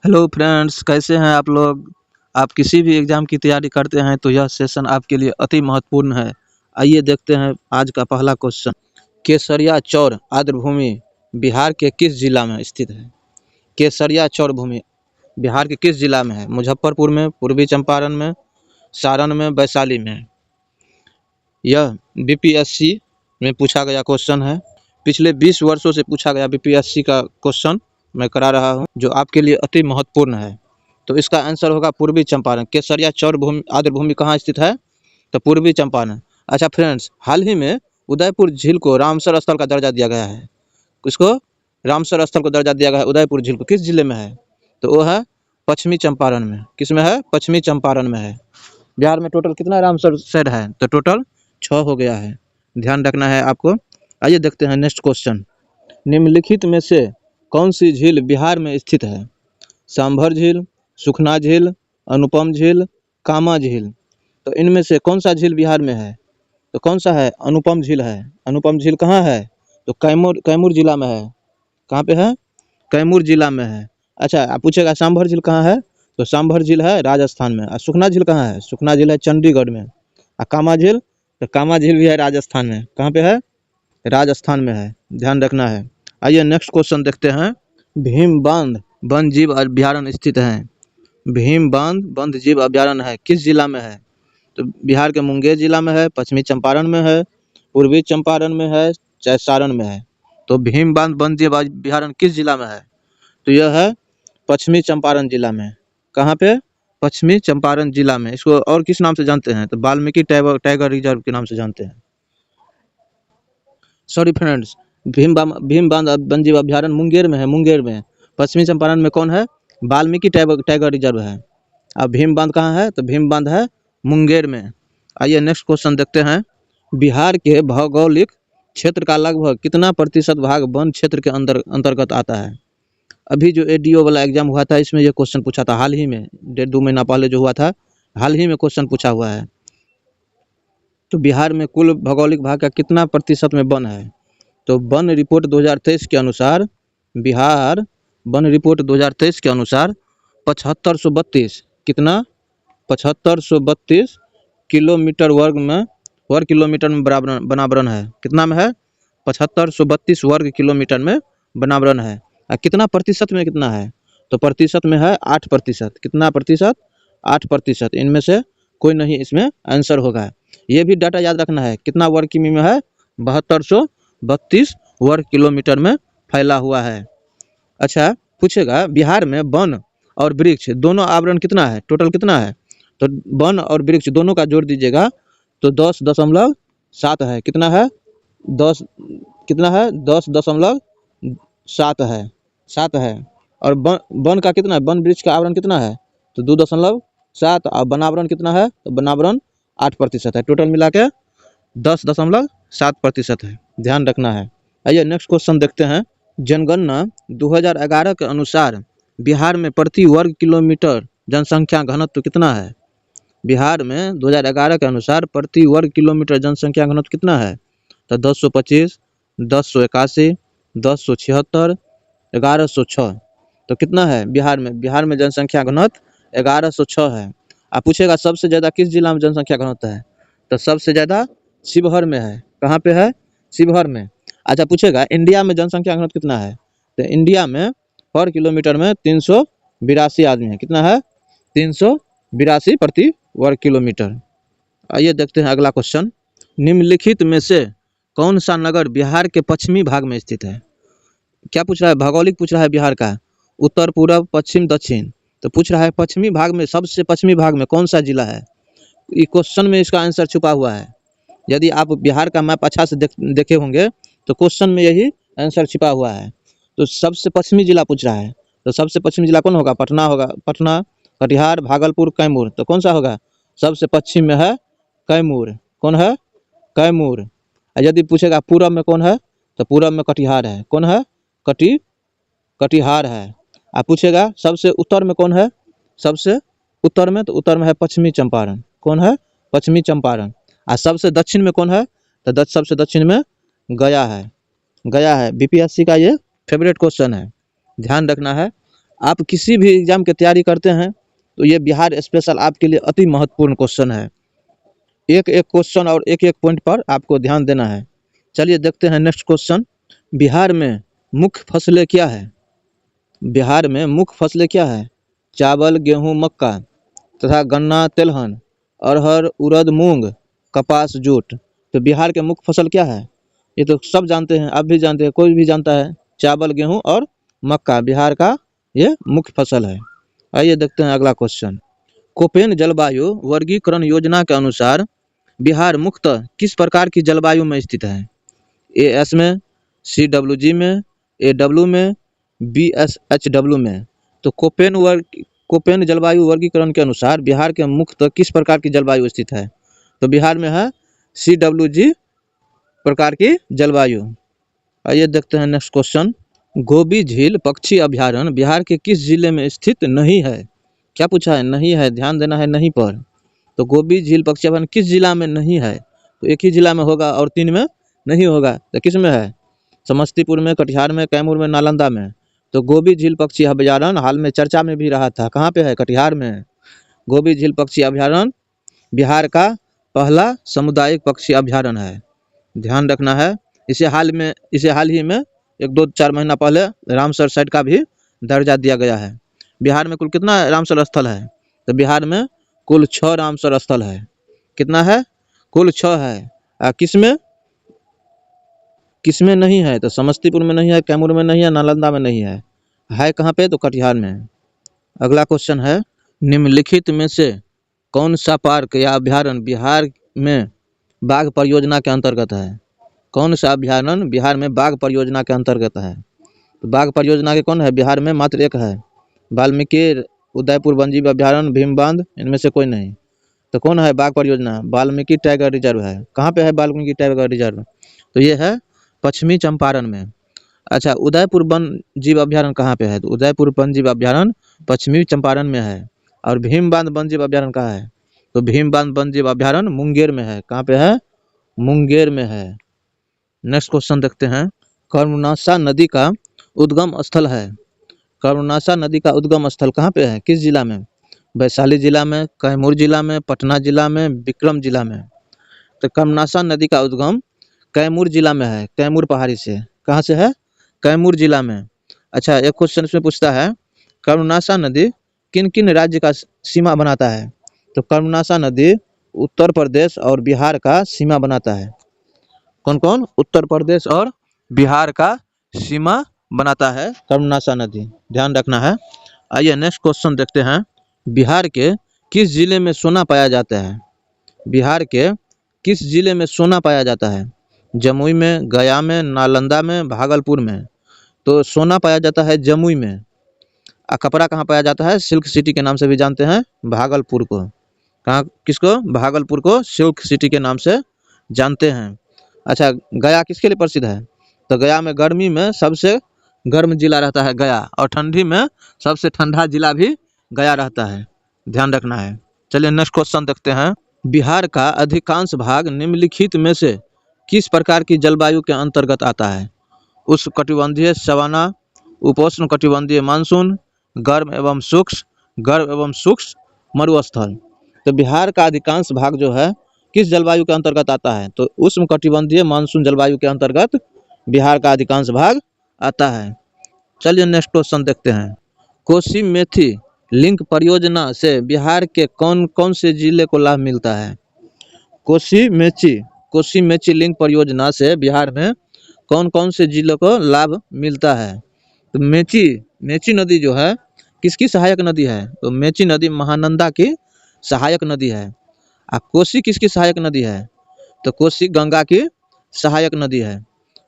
Hello friends, कैसे हैं आप लोग। आप किसी भी एग्ज़ाम की तैयारी करते हैं तो यह सेशन आपके लिए अति महत्वपूर्ण है। आइए देखते हैं आज का पहला क्वेश्चन। केसरिया चौर आर्द्रभूमि बिहार के किस जिला में स्थित है? केसरिया चौर भूमि बिहार के किस जिला में है? मुजफ्फरपुर में, पूर्वी चंपारण में, सारण में, वैशाली में। यह बीपीएससी में पूछा गया क्वेश्चन है। पिछले 20 वर्षों से पूछा गया बीपीएससी का क्वेश्चन मैं करा रहा हूं, जो आपके लिए अति महत्वपूर्ण है। तो इसका आंसर होगा पूर्वी चंपारण। केसरिया चौर भूमि आर्द्रभूमि कहाँ स्थित है? तो पूर्वी चंपारण। अच्छा फ्रेंड्स, हाल ही में उदयपुर झील को रामसर स्थल का दर्जा दिया गया है। इसको रामसर स्थल को दर्जा दिया गया है। उदयपुर झील को किस जिले में है? तो वो है पश्चिमी चंपारण में। किस में है? पश्चिमी चंपारण में है। बिहार में टोटल कितना रामसर सेट है? तो टोटल 6 हो गया है, ध्यान रखना है आपको। आइए देखते हैं नेक्स्ट क्वेश्चन। निम्नलिखित में से कौन सी झील बिहार में स्थित है? सांभर झील, सुखना झील, अनुपम झील, कामा झील। तो इनमें से कौन सा झील बिहार में है? तो कौन सा है? अनुपम झील है। अनुपम झील कहाँ है? तो कैमूर जिला में है। कहाँ पे है? कैमूर जिला में है। अच्छा, आप पूछेगा सांभर झील कहाँ है? तो सांभर झील है राजस्थान में। और सुखना झील कहाँ है? सुखना झील है चंडीगढ़ में। और कामा झील? तो कामा झील भी है राजस्थान में। कहाँ पे है? राजस्थान में है, ध्यान रखना है। आइए नेक्स्ट क्वेश्चन देखते हैं। भीम बांध वन्य जीव अभ्यारण्य स्थित है। भीम बांध वन्य जीव अभ्यारण्य है किस जिला में है? तो बिहार के मुंगेर जिला में है, पश्चिमी चंपारण में है, पूर्वी चंपारण में है, चाहे सारण में है। तो भीम बांध वन्य जीव अभ्यारण्य किस जिला में है? तो यह है पश्चिमी चंपारण जिला में। कहाँ पे? पश्चिमी चंपारण जिला में। इसको और किस नाम से जानते हैं? तो वाल्मीकि टाइगर रिजर्व के नाम से जानते हैं। सॉरी फ्रेंड्स, भीम बांध वन्य जीव अभ्यारण्य मुंगेर में है। मुंगेर में। पश्चिमी चंपारण में कौन है? वाल्मीकि टाइगर रिजर्व है। अब भीम बांध कहाँ है? तो भीम बांध है मुंगेर में। आइए नेक्स्ट क्वेश्चन देखते हैं। बिहार के भौगोलिक क्षेत्र का लगभग कितना प्रतिशत भाग वन क्षेत्र के अंतर्गत आता है? अभी जो एडीओ वाला एग्जाम हुआ था, इसमें यह क्वेश्चन पूछा था हाल ही में, 1.5-2 महीना पहले जो हुआ था, हाल ही में क्वेश्चन पूछा हुआ है। तो बिहार में कुल भौगोलिक भाग का कितना प्रतिशत में वन है? तो वन रिपोर्ट 2023 के अनुसार, बिहार वन रिपोर्ट 2023 के अनुसार 7532 कितना? 7532 किलोमीटर वर्ग किलोमीटर में बनावरण है। कितना में है? 7532 वर्ग किलोमीटर में बनावरण है। और कितना प्रतिशत में कितना है? तो प्रतिशत में है 8%। कितना प्रतिशत? 8%। इनमें से कोई नहीं इसमें आंसर होगा। ये भी डाटा याद रखना है। कितना वर्ग किमी में है? 7232 वर्ग किलोमीटर में फैला हुआ है। अच्छा, पूछेगा बिहार में वन और वृक्ष दोनों आवरण कितना है? टोटल कितना है? तो वन और वृक्ष दोनों का जोड़ दीजिएगा तो 10.7 है। कितना है? 10 कितना है? 10.7 है। 7 है। और वन का कितना है? वन वृक्ष का आवरण कितना है? तो 2.7। और वनावरण कितना है? तो वनावरण 8% है। टोटल मिला के 10.7% है, ध्यान रखना है। आइए नेक्स्ट क्वेश्चन देखते हैं। जनगणना 2011 के अनुसार बिहार में प्रति वर्ग किलोमीटर जनसंख्या घनत्व कितना है? बिहार में 2011 के अनुसार प्रति वर्ग किलोमीटर जनसंख्या घनत्व कितना है? तो 1025, 1081, 1076, 1106। तो कितना है बिहार में? बिहार में जनसंख्या घनत्व 1106 है। आप पूछेगा सबसे ज़्यादा किस जिला में जनसंख्या घनत्व है? तो सबसे ज़्यादा शिवहर में है। कहाँ पे है? शिवहर में। अच्छा, पूछेगा इंडिया में जनसंख्या घनत्व कितना है? तो इंडिया में पर किलोमीटर में 382 आदमी है। कितना है? 382 प्रति वर्ग किलोमीटर। आइए देखते हैं अगला क्वेश्चन। निम्नलिखित में से कौन सा नगर बिहार के पश्चिमी भाग में स्थित है? क्या पूछ रहा है? भौगोलिक पूछ रहा है बिहार का। उत्तर, पूर्व, पश्चिम, दक्षिण। तो पूछ रहा है पश्चिमी भाग में, सबसे पश्चिमी भाग में कौन सा जिला है? ये क्वेश्चन में इसका आंसर छुपा हुआ है। यदि आप बिहार का मैप अच्छा से देखे होंगे तो क्वेश्चन में यही आंसर छिपा हुआ है। तो सबसे पश्चिमी जिला पूछ रहा है। तो सबसे पश्चिमी जिला कौन होगा? पटना होगा। पटना, कटिहार, भागलपुर, कैमूर। तो कौन सा होगा? सबसे पश्चिम में है कैमूर। कौन है? कैमूर। यदि पूछेगा पूरब में कौन है? तो पूरब में कटिहार है। कौन है? कटिहार है। आप पूछेगा सबसे उत्तर में कौन है? सबसे उत्तर में, तो उत्तर में है पश्चिमी चंपारण। कौन है? पश्चिमी चंपारण। और सबसे दक्षिण में कौन है? तो सबसे दक्षिण में गया है। गया है। बीपीएससी का ये फेवरेट क्वेश्चन है, ध्यान रखना है। आप किसी भी एग्जाम की तैयारी करते हैं तो ये बिहार स्पेशल आपके लिए अति महत्वपूर्ण क्वेश्चन है। एक एक क्वेश्चन और एक एक पॉइंट पर आपको ध्यान देना है। चलिए देखते हैं नेक्स्ट क्वेश्चन। बिहार में मुख्य फसलें क्या है? बिहार में मुख्य फसलें क्या है? चावल, गेहूं, मक्का तथा गन्ना, तिलहन, अरहर, उड़द, मूंग, कपास, जूट। तो बिहार के मुख्य फसल क्या है? ये तो सब जानते हैं, आप भी जानते हैं, कोई भी जानता है। चावल, गेहूं और मक्का बिहार का ये मुख्य फसल है। आइए देखते हैं अगला क्वेश्चन। कोपेन जलवायु वर्गीकरण योजना के अनुसार बिहार मुख्यतः किस प्रकार की जलवायु में स्थित है? AS में, CWG में, AW में, BSHW में। तो कोपेन जलवायु वर्गीकरण के अनुसार बिहार के मुख्यतः किस प्रकार की जलवायु स्थित है? तो बिहार में है CWG प्रकार की जलवायु। आइए देखते हैं नेक्स्ट क्वेश्चन। गोबी झील पक्षी अभ्यारण्य बिहार के किस जिले में स्थित नहीं है? क्या पूछा है? नहीं है, ध्यान देना है नहीं पर। तो गोबी झील पक्षी अभ्यारण्य किस जिला में नहीं है? तो एक ही जिला में होगा और 3 में नहीं होगा। तो किस में है? समस्तीपुर में, कटिहार में, कैमूर में, नालंदा में। तो गोबी झील पक्षी अभ्यारण्य हाल में चर्चा में भी रहा था। कहाँ पे है? कटिहार में। गोबी झील पक्षी अभ्यारण्य बिहार का पहला सामुदायिक पक्षी अभ्यारण्य है, ध्यान रखना है। इसे हाल ही में 1-2-4 महीना पहले रामसर साइट का भी दर्जा दिया गया है। बिहार में कुल कितना रामसर स्थल है? तो बिहार में कुल 6 रामसर स्थल है। कितना है? कुल 6 है। किसमें नहीं है? तो समस्तीपुर में नहीं है, कैमूर में नहीं है, नालंदा में नहीं है कहाँ पे? तो कटिहार में। अगला क्वेश्चन है, निम्नलिखित में से कौन सा पार्क या अभ्यारण्य बिहार में बाघ परियोजना के अंतर्गत है? कौन सा अभ्यारण्य बिहार में बाघ परियोजना के अंतर्गत है? तो बाघ परियोजना के कौन है? बिहार में मात्र एक है, वाल्मीकि उदयपुर वन्यजीव अभ्यारण्य, भीम बांध, इनमें से कोई नहीं। तो कौन है बाघ परियोजना? वाल्मीकि टाइगर रिजर्व है। कहाँ पे है वाल्मीकि टाइगर रिजर्व? तो ये है पश्चिमी चंपारण में। अच्छा, उदयपुर वन जीव अभ्यारण्य कहाँ पे है? तो उदयपुर वन जीव अभ्यारण्य पश्चिमी चंपारण में है। और भीम बांध वन जीव अभ्यारण्य कहाँ है? तो भीम बांध वन जीव अभ्यारण्य मुंगेर में है। कहाँ पे है? मुंगेर में है। नेक्स्ट क्वेश्चन देखते हैं। कर्मनाशा नदी का उद्गम स्थल है। कर्मनाशा नदी का उद्गम स्थल कहाँ पे है? किस जिला में? वैशाली जिला में, कैमूर जिला में, पटना जिला में, विक्रम जिला में। तो कर्मनाशा नदी का उद्गम कैमूर जिला में है, कैमूर पहाड़ी से। कहाँ से है? कैमूर जिला में। अच्छा, एक क्वेश्चन इसमें पूछता है, कर्मनाशा नदी किन किन राज्य का सीमा बनाता है? तो कर्मनाशा नदी उत्तर प्रदेश और बिहार का सीमा बनाता है। कौन कौन? उत्तर प्रदेश और बिहार का सीमा बनाता है कर्मनाशा नदी, ध्यान रखना है। आइए नेक्स्ट क्वेश्चन देखते हैं। बिहार के किस जिले में सोना पाया जाता है? बिहार के किस जिले में सोना पाया जाता है? जमुई में, गया में, नालंदा में, भागलपुर में। तो सोना पाया जाता है जमुई में। कपड़ा कहाँ पाया जाता है? सिल्क सिटी के नाम से भी जानते हैं भागलपुर को। कहाँ? किसको? भागलपुर को सिल्क सिटी के नाम से जानते हैं। अच्छा, गया किसके लिए प्रसिद्ध है? तो गया में गर्मी में सबसे गर्म जिला रहता है गया, और ठंडी में सबसे ठंडा जिला भी गया रहता है, ध्यान रखना है। चलिए नेक्स्ट क्वेश्चन देखते हैं। बिहार का अधिकांश भाग निम्नलिखित में से किस प्रकार की जलवायु के अंतर्गत आता है? उष्णकटिबंधीय सवाना, उपोष्ण कटिबंधीय मानसून, गर्म एवं शुष्क मरुस्थल। तो बिहार का अधिकांश भाग जो है किस जलवायु के अंतर्गत आता है? तो उष्णकटिबंधीय मानसून जलवायु के अंतर्गत बिहार का अधिकांश भाग आता है। चलिए नेक्स्ट क्वेश्चन देखते हैं। कोसी मेथी लिंक परियोजना से बिहार के कौन कौन से जिले को लाभ मिलता है? कोसी मेची लिंक परियोजना से बिहार में कौन कौन से जिलों को लाभ मिलता है? तो मेची नदी जो है किसकी सहायक नदी है? तो मेची नदी महानंदा की सहायक नदी है। कोसी किसकी सहायक नदी है? तो कोसी गंगा की सहायक नदी है।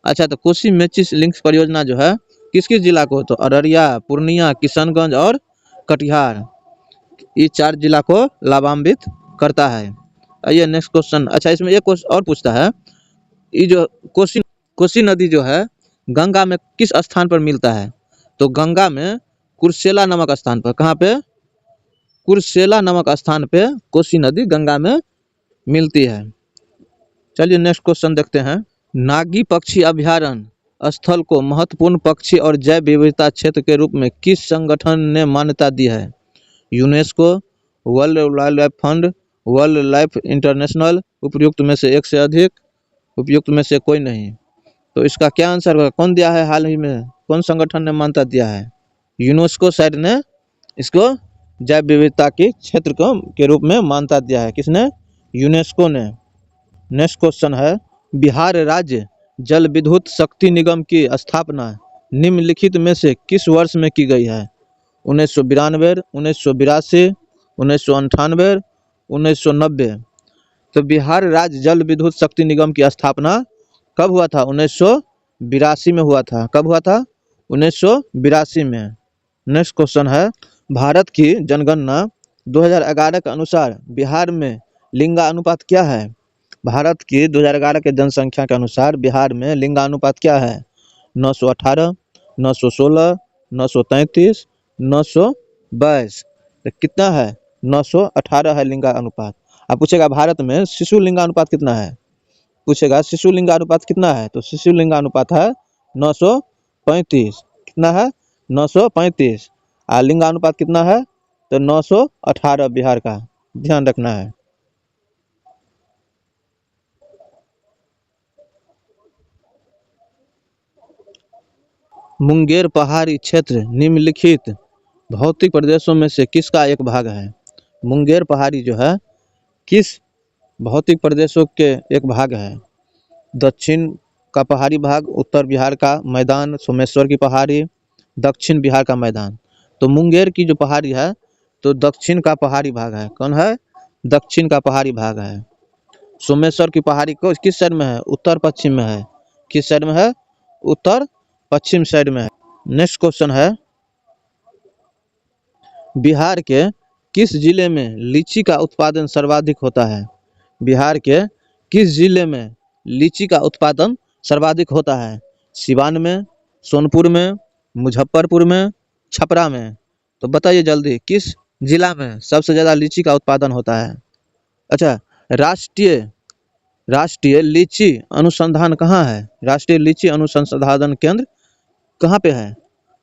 अच्छा, तो कोसी मेची लिंक परियोजना जो है किस किस जिला को? तो अररिया, पूर्णिया, किशनगंज और कटिहार, ये 4 जिला को लाभान्वित करता है। आइए नेक्स्ट क्वेश्चन। अच्छा, इसमें एक क्वेश्चन और पूछता है, ये जो कोसी नदी जो है गंगा में किस स्थान पर मिलता है? तो गंगा में कुर्सेला नामक स्थान पर। कहाँ पे? कुर्सेला नामक स्थान पे कोसी नदी गंगा में मिलती है। चलिए नेक्स्ट क्वेश्चन देखते हैं। नागी पक्षी अभ्यारण्य स्थल को महत्वपूर्ण पक्षी और जैव विविधता क्षेत्र के रूप में किस संगठन ने मान्यता दी है? UNESCO, world wild life fund, world life international, उपयुक्त में से एक से अधिक, उपयुक्त में से कोई नहीं। तो इसका क्या आंसर होगा? कौन दिया है हाल ही में? कौन संगठन ने मान्यता दिया है? यूनेस्को शायद ने इसको जैव विविधता के क्षेत्र के रूप में मान्यता दिया है। किसने? यूनेस्को ने। नेक्स्ट क्वेश्चन है, बिहार राज्य जल विद्युत शक्ति निगम की स्थापना निम्नलिखित में से किस वर्ष में की गई है? 1992, 1982, 1998, 1990। तो बिहार राज्य जल विद्युत शक्ति निगम की स्थापना कब हुआ था? 1982 में हुआ था। कब हुआ था? 1982 में। नेक्स्ट क्वेश्चन है, भारत की जनगणना 2011 के अनुसार बिहार में लिंगानुपात क्या है? भारत की 2011 के जनसंख्या के अनुसार बिहार में लिंगानुपात क्या है? 918, 916, 933, 922। तो कितना है? 918 है लिंगानुपात। अब पूछेगा भारत में शिशु लिंगानुपात कितना है? पूछेगा शिशु लिंगानुपात कितना है? तो शिशु लिंगानुपात है 935। कितना है? 935। और लिंगानुपात कितना है? तो 918 बिहार का, ध्यान रखना है। मुंगेर पहाड़ी क्षेत्र निम्नलिखित भौतिक प्रदेशों में से किसका एक भाग है? मुंगेर पहाड़ी जो है किस भौतिक प्रदेशों के एक भाग है? दक्षिण का पहाड़ी भाग, उत्तर बिहार का मैदान, सोमेश्वर की पहाड़ी, दक्षिण बिहार का मैदान। तो मुंगेर की जो पहाड़ी है तो दक्षिण का पहाड़ी भाग है। कौन है? दक्षिण का पहाड़ी भाग है। सोमेश्वर की पहाड़ी को किस साइड में है? उत्तर पश्चिम में है। किस साइड में है? उत्तर पश्चिम साइड में है। नेक्स्ट क्वेश्चन है, बिहार के किस जिले में लीची का उत्पादन सर्वाधिक होता है? बिहार के किस जिले में लीची का उत्पादन सर्वाधिक होता है? सिवान में, सोनपुर में, मुजफ्फरपुर में, छपरा में। तो बताइए जल्दी, किस जिला में सबसे ज़्यादा लीची का उत्पादन होता है? अच्छा, राष्ट्रीय लीची अनुसंधान कहाँ है? राष्ट्रीय लीची अनुसंधान केंद्र कहाँ पे है?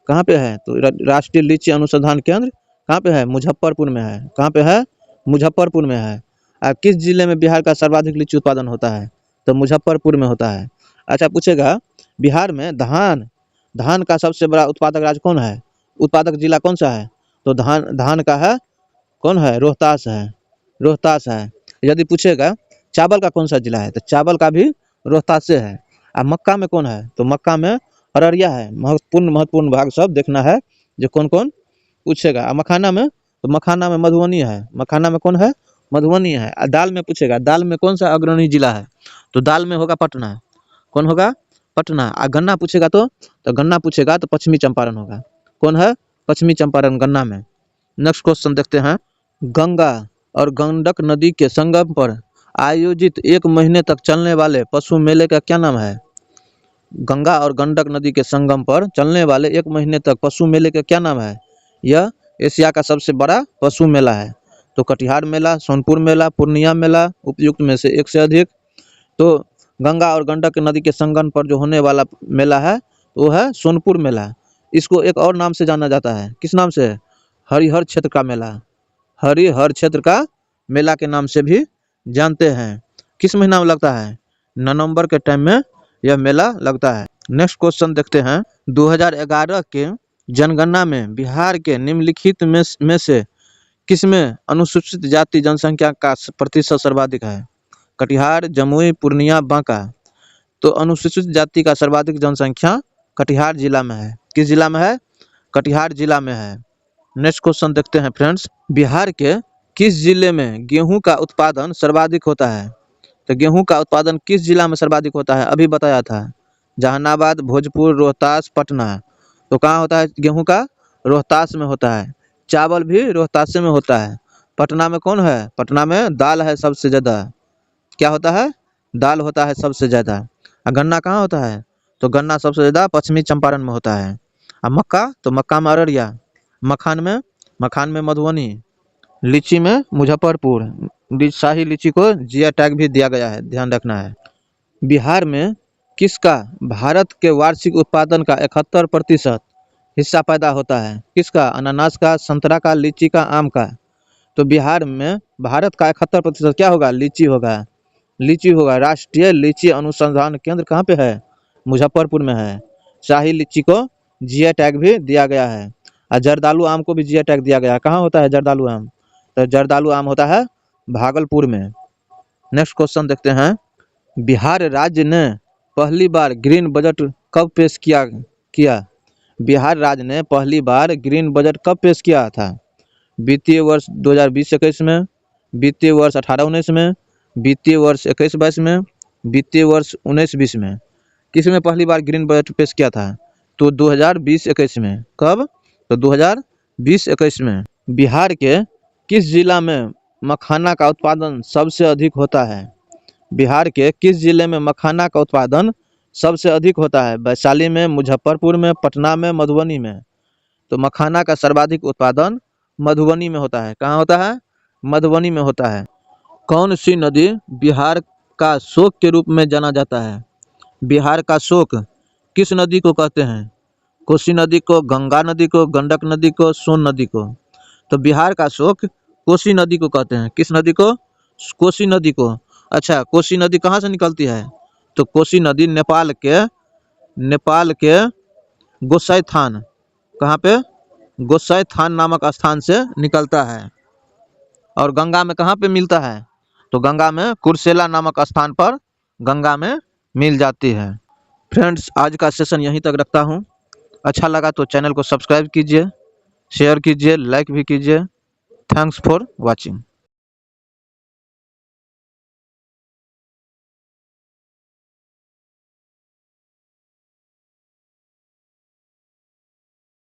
कहाँ पे है? तो राष्ट्रीय लीची अनुसंधान केंद्र कहाँ पे है? मुजफ्फरपुर में है। कहाँ पे है? मुजफ्फरपुर में है। किस जिले में बिहार का सर्वाधिक लीची उत्पादन होता है? तो मुजफ्फरपुर में होता है। अच्छा, पूछेगा बिहार में धान का सबसे बड़ा उत्पादक राज्य कौन है? उत्पादक जिला कौन सा है? तो धान का है कौन है? रोहतास है। रोहतास है। यदि पूछेगा चावल का कौन सा जिला है? तो चावल का भी रोहतास से है। मक्का में कौन है? तो मक्का में अररिया है। महत्वपूर्ण भाग सब देखना है जो कौन कौन पूछेगा। मखाना में, तो मखाना में मधुबनी है। मखाना में कौन है? मधुबनी है। दाल में पूछेगा दाल में कौन सा अग्रणी जिला है? तो दाल में होगा पटना। कौन होगा? पटना। गन्ना पूछेगा तो गन्ना पूछेगा तो पश्चिमी चंपारण होगा। कौन है? पश्चिमी चंपारण गन्ना में। नेक्स्ट क्वेश्चन देखते हैं, गंगा और गंडक नदी के संगम पर आयोजित 1 महीने तक चलने वाले पशु मेले का क्या नाम है? गंगा और गंडक नदी के संगम पर चलने वाले 1 महीने तक पशु मेले का क्या नाम है? यह एशिया का सबसे बड़ा पशु मेला है। तो कटिहार मेला, सोनपुर मेला, पूर्णिया मेला, उपयुक्त में से एक से अधिक। तो गंगा और गंडक नदी के संगम पर जो होने वाला मेला है वो है सोनपुर मेला। इसको एक और नाम से जाना जाता है। किस नाम से? हरिहर क्षेत्र का मेला। हरिहर क्षेत्र का मेला के नाम से भी जानते हैं। किस महीना में लगता है? नवंबर के टाइम में यह मेला लगता है। नेक्स्ट क्वेश्चन देखते हैं, 2011 के जनगणना में बिहार के निम्नलिखित में से किसमें अनुसूचित जाति जनसंख्या का प्रतिशत सर्वाधिक है? कटिहार, जमुई, पूर्णिया, बांका। तो अनुसूचित जाति का सर्वाधिक जनसंख्या कटिहार जिला में है। किस जिला में है? कटिहार जिला में है। नेक्स्ट क्वेश्चन देखते हैं फ्रेंड्स, बिहार के किस जिले में गेहूं का उत्पादन सर्वाधिक होता है? तो गेहूं का उत्पादन किस जिला में सर्वाधिक होता है? अभी बताया था, जहानाबाद, भोजपुर, रोहतास, पटना। तो कहाँ होता है गेहूं का? रोहतास में होता है। चावल भी रोहतास में होता है। पटना में कौन है? पटना में दाल है सबसे ज़्यादा। क्या होता है? दाल होता है सबसे ज़्यादा। गन्ना कहाँ होता है? तो गन्ना सबसे ज़्यादा पश्चिमी चंपारण में होता है। मक्का, तो मक्का में अररिया। मखान में मधुबनी। लीची में मुजफ्फरपुर। शाही लीची को जीआई टैग भी दिया गया है, ध्यान रखना है। बिहार में किसका भारत के वार्षिक उत्पादन का 71% हिस्सा पैदा होता है? किसका? अनानास का, संतरा का, लीची का, आम का। तो बिहार में भारत का 71% क्या होगा? लीची होगा। लीची होगा। राष्ट्रीय लीची अनुसंधान केंद्र कहाँ पे है? मुजफ्फरपुर में है। शाही लीची को जीआई टैग भी दिया गया है और जर्दालू आम को भी जीआई टैग दिया गया है। कहाँ होता है जर्दालू आम? तो जर्दालू आम होता है भागलपुर में। नेक्स्ट क्वेश्चन देखते हैं। बिहार राज्य ने पहली बार ग्रीन बजट कब पेश किया? बिहार राज्य ने पहली बार ग्रीन बजट कब पेश किया था? वित्तीय वर्ष 2020-21 में, वित्तीय वर्ष 18-19 में, वित्तीय वर्ष 21-22 में, वित्तीय वर्ष 19-20 में। किस में पहली बार ग्रीन बजट पेश किया था? तो 2020-21 में। कब? तो 2020-21 में। बिहार के किस जिला में मखाना का उत्पादन सबसे अधिक होता है? बिहार के किस जिले में मखाना का उत्पादन सबसे अधिक होता है? वैशाली में, मुजफ्फरपुर में, पटना में, मधुबनी में। तो मखाना का सर्वाधिक उत्पादन मधुबनी में होता है। कहाँ होता है? मधुबनी में होता है। कौन सी नदी बिहार का शोक के रूप में जाना जाता है? बिहार का शोक किस नदी को कहते हैं? कोसी नदी को, गंगा नदी को, गंडक नदी को, सोन नदी को। तो बिहार का शोक कोसी नदी को कहते हैं। किस नदी को? कोसी नदी को। अच्छा, कोसी नदी कहाँ से निकलती है? तो कोसी नदी नेपाल के गोसाईथान, कहाँ पे? गोसाईथान नामक स्थान से निकलता है। और गंगा में कहाँ पे मिलता है? तो गंगा में कुर्सेला नामक स्थान पर गंगा में मिल जाती है। फ्रेंड्स, आज का सेशन यहीं तक रखता हूँ। अच्छा लगा तो चैनल को सब्सक्राइब कीजिए, शेयर कीजिए, लाइक भी कीजिए। Thanks for watching.